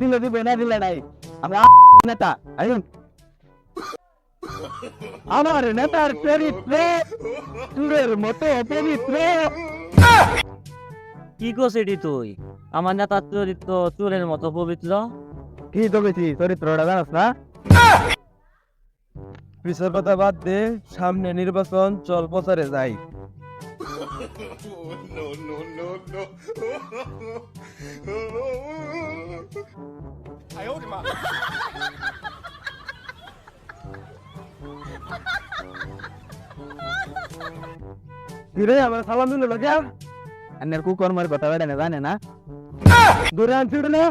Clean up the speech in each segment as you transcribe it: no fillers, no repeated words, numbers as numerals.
দিলে দিবে না দিলে নাই। আমি নেতা আইন আমার নেতার চরিত্র চুরের মতো পবিত্র। কি করছিস তুই? আমার নেতার চরিত্র চোরের মতো পবিত্র। কি তো বেশি চরিত্রটা জানাস না? পিছের কথা বাদ দে, সামনে নির্বাচন, চল প্রচারে যাই। কিরে আমার সালাম দিল লোকে আন্নের কুকর্মের কথা বেড়ে না জানে না দূরে আনছিড় না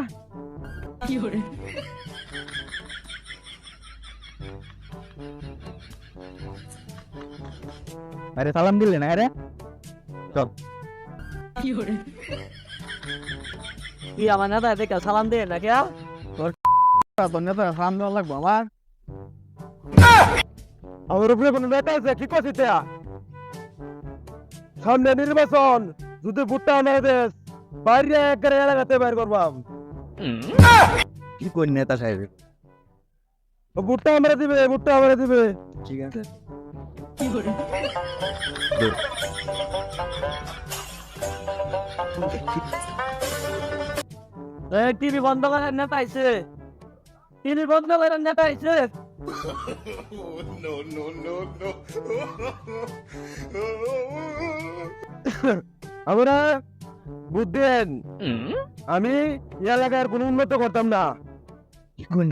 আরে সালাম দিলে না আরে চল তুই আমার নেতা দেখে সালাম দে না কে? তোর নেতা সালাম দেওয়া লাগবো আমার উপরে কোনো নেতা আছে কি করছিস তে? সামনে নির্বাচন, যদি ভুট্টা আনাই দেশ বাইরে একবারে এলাকাতে বাইর করবাম। কি করি নেতা সাহেব? ভুট্টা আমরা দিবে, ভুট্টা আমরা দিবে। ঠিক আছে। টিভি বন্ধ করার নেতা আইছে। টিভি বন্ধ করার নেতা আইছে। আমরা বুঝছেন আমি এলাকার কোনো উন্নত করতাম না। কি করি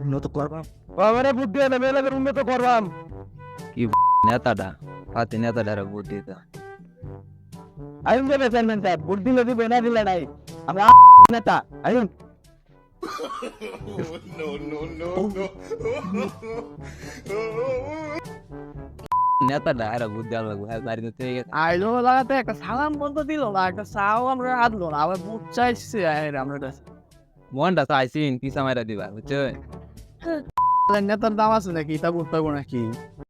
উন্নত করবাম? আমার বুঝছেন আমি এলাকার উন্নত করবাম। নেতাটা হাতে নেতাটার ভোট দিতে। আইন দেবে চেয়ারম্যান সাহেব, ভোট দিলে দিবে না দিলে নাই। আমি নেতা আইন নেতাটা আর ভোট দেওয়া লাগবে, বাড়িতে থেকে গেছে। আইলো লাগাতে একটা সালাম বন্ধ দিল না, একটা চাও আমরা আদলো না, আবার বুট চাইছে আমরা কাছে। মনটা চাইছিন পিসা মাইরা দিবা, বুঝছো? নেতার দাম আছে নাকি তা বুট পাবো নাকি?